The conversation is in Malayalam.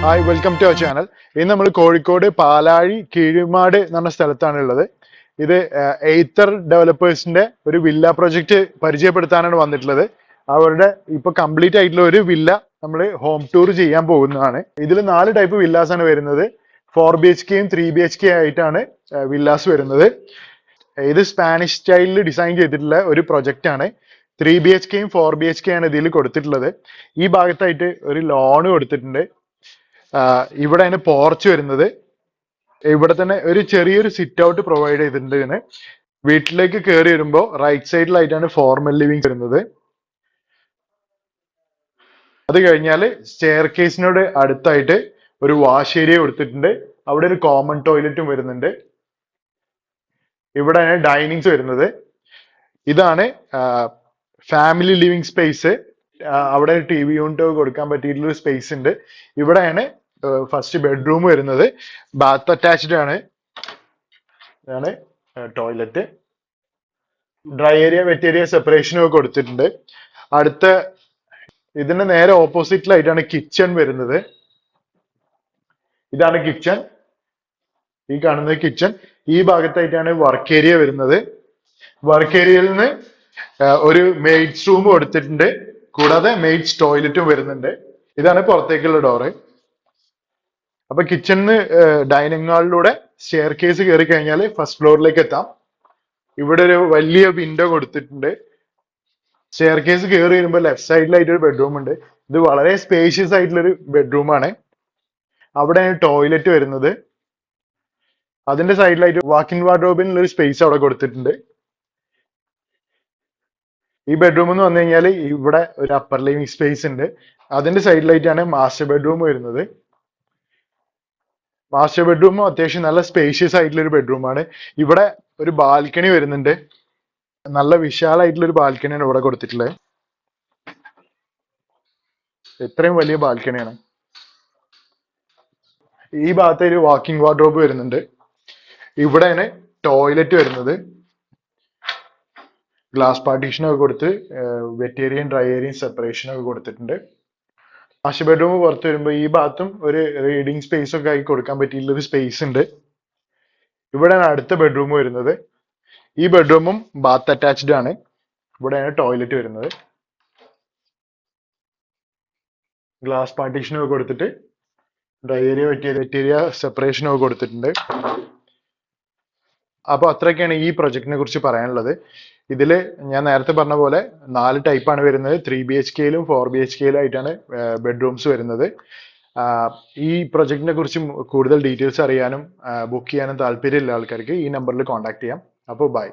Hi welcome to our channel. ഇന്ന് നമ്മൾ കോഴിക്കോട് പാലാഴി കീഴുമാട് എന്ന് പറഞ്ഞ സ്ഥലത്താണ് ഉള്ളത്. ഇത് എയ്ത്തർ ഡെവലപ്പേഴ്സിന്റെ ഒരു വില്ല പ്രൊജക്ട് പരിചയപ്പെടുത്താനാണ് വന്നിട്ടുള്ളത്. അവരുടെ ഇപ്പൊ കംപ്ലീറ്റ് ആയിട്ടുള്ള ഒരു വില്ല നമ്മൾ ഹോം ടൂർ ചെയ്യാൻ പോകുന്നതാണ്. ഇതിൽ 4 ടൈപ്പ് വില്ലാസ് ആണ് വരുന്നത്. 4 BHKയും 3 BHK ആയിട്ടാണ് വില്ലാസ് വരുന്നത്. ഇത് സ്പാനിഷ് സ്റ്റൈലിൽ ഡിസൈൻ ചെയ്തിട്ടുള്ള ഒരു പ്രൊജക്റ്റ് ആണ്. 3 BHKയും 4 BHK ആണ് ഇതിൽ കൊടുത്തിട്ടുള്ളത്. ഈ ഭാഗത്തായിട്ട് ഒരു ലോൺ കൊടുത്തിട്ടുണ്ട്. ഇവിടെയാണ് പോർച്ച് വരുന്നത്. ഇവിടെ തന്നെ ഒരു ചെറിയൊരു സിറ്റ് ഔട്ട് പ്രൊവൈഡ് ചെയ്തിട്ടുണ്ട്. ഇതിന് വീട്ടിലേക്ക് കയറി വരുമ്പോൾ റൈറ്റ് സൈഡിലായിട്ടാണ് ഫോർമൽ ലിവിംഗ് വരുന്നത്. അത് കഴിഞ്ഞാൽ സ്റ്റെയർ കേസിനോട് അടുത്തായിട്ട് ഒരു വാഷ് ഏരിയ കൊടുത്തിട്ടുണ്ട്. അവിടെ ഒരു കോമൺ ടോയ്ലറ്റും വരുന്നുണ്ട്. ഇവിടെയാണ് ഡൈനിങ്സ് വരുന്നത്. ഇതാണ് ഫാമിലി ലിവിംഗ് സ്പേസ്. അവിടെ TV യൂണിറ്റ് കൊടുക്കാൻ പറ്റിയിട്ടുള്ള സ്പേസ് ഉണ്ട്. ഇവിടെയാണ് ഫസ്റ്റ് ബെഡ്റൂം വരുന്നത്. ബാത്ത് അറ്റാച്ച്ഡ് ആണ്. ഇതാണ് toilet. Dry area wet area സെപ്പറേഷനും ഒക്കെ കൊടുത്തിട്ടുണ്ട്. അടുത്ത ഇതിന്റെ നേരെ ഓപ്പോസിറ്റിലായിട്ടാണ് കിച്ചൺ വരുന്നത്. ഇതാണ് കിച്ചൺ. ഈ കാണുന്നത് കിച്ചൺ. ഈ ഭാഗത്തായിട്ടാണ് വർക്ക് ഏരിയ വരുന്നത്. വർക്ക് ഏരിയയിൽ നിന്ന് ഒരു മെയ്ഡ്സ് റൂം കൊടുത്തിട്ടുണ്ട്. കൂടാതെ മെയ്ഡ്സ് ടോയ്ലറ്റും വരുന്നുണ്ട്. ഇതാണ് പുറത്തേക്കുള്ള ഡോറ്. അപ്പൊ കിച്ചണിന് ഡൈനിങ് ഹാളിലൂടെ സ്റ്റെയർ കേസ് കയറി കഴിഞ്ഞാൽ ഫസ്റ്റ് ഫ്ലോറിലേക്ക് എത്താം. ഇവിടെ ഒരു വലിയ വിൻഡോ കൊടുത്തിട്ടുണ്ട്. സ്റ്റെയർ കേസ് കയറി വരുമ്പോൾ ലെഫ്റ്റ് സൈഡിലായിട്ട് ഒരു ബെഡ്റൂം ഉണ്ട്. ഇത് വളരെ സ്പേഷ്യസ് ആയിട്ടുള്ളൊരു ബെഡ്റൂമാണ്. അവിടെയാണ് ടോയ്ലറ്റ് വരുന്നത്. അതിന്റെ സൈഡിലായിട്ട് വാക്കിൻ വാർഡ്രോബിനുള്ള ഒരു സ്പേസ് അവിടെ കൊടുത്തിട്ടുണ്ട്. ഈ ബെഡ്റൂം എന്ന് വന്നു കഴിഞ്ഞാൽ ഇവിടെ ഒരു അപ്പർ ലിവിംഗ് സ്പേസ് ഉണ്ട്. അതിന്റെ സൈഡിലായിട്ടാണ് മാസ്റ്റർ ബെഡ്റൂം വരുന്നത്. മാസ്റ്റർ ബെഡ്റൂമും അത്യാവശ്യം നല്ല സ്പേഷ്യസ് ആയിട്ടുള്ള ഒരു ബെഡ്റൂമാണ്. ഇവിടെ ഒരു ബാൽക്കണി വരുന്നുണ്ട്. നല്ല വിശാലമായിട്ടുള്ള ഒരു ബാൽക്കണിയാണ് ഇവിടെ കൊടുത്തിട്ടുള്ളത്. ഇത്രയും വലിയ ബാൽക്കണിയാണ്. ഈ ഭാഗത്ത് ഒരു വാക്കിംഗ് വാർഡ്രോബ് വരുന്നുണ്ട്. ഇവിടെയാണ് ടോയ്ലറ്റ് വരുന്നത്. ഗ്ലാസ് പാർട്ടീഷനൊക്കെ കൊടുത്ത് വെറ്റ് ഏരിയയും ഡ്രൈ ഏരിയയും സെപ്പറേഷനൊക്കെ കൊടുത്തിട്ടുണ്ട്. മാസ്റ്റർ ബെഡ്റൂം പുറത്ത് വരുമ്പോൾ ഈ ഭാഗത്തും ഒരു റീഡിങ് സ്പേസ് ഒക്കെ ആയി കൊടുക്കാൻ പറ്റിയിട്ടുള്ള ഒരു സ്പേസ് ഉണ്ട്. ഇവിടെയാണ് അടുത്ത ബെഡ്റൂം വരുന്നത്. ഈ ബെഡ്റൂമും ബാത്ത് അറ്റാച്ച്ഡ് ആണ്. ഇവിടെയാണ് ടോയ്ലറ്റ് വരുന്നത്. ഗ്ലാസ് പാർട്ടീഷനൊക്കെ കൊടുത്തിട്ട് ഡ്രൈ ഏരിയ വെറ്റ് ഏരിയ സെപ്പറേഷനൊക്കെ കൊടുത്തിട്ടുണ്ട്. അപ്പൊ അത്രയൊക്കെയാണ് ഈ പ്രൊജക്ടിനെ കുറിച്ച് പറയാനുള്ളത്. ഇതിൽ ഞാൻ നേരത്തെ പറഞ്ഞ പോലെ 4 ടൈപ്പാണ് വരുന്നത്. 3 BHKയിലും 4 BHKയിലും ആയിട്ടാണ് ബെഡ്റൂംസ് വരുന്നത്. ഈ പ്രൊജക്ടിനെ കുറിച്ച് കൂടുതൽ ഡീറ്റെയിൽസ് അറിയാനും ബുക്ക് ചെയ്യാനും താല്പര്യമുള്ള ആൾക്കാർക്ക് ഈ നമ്പറിൽ കോൺടാക്ട് ചെയ്യാം. അപ്പോൾ ബൈ.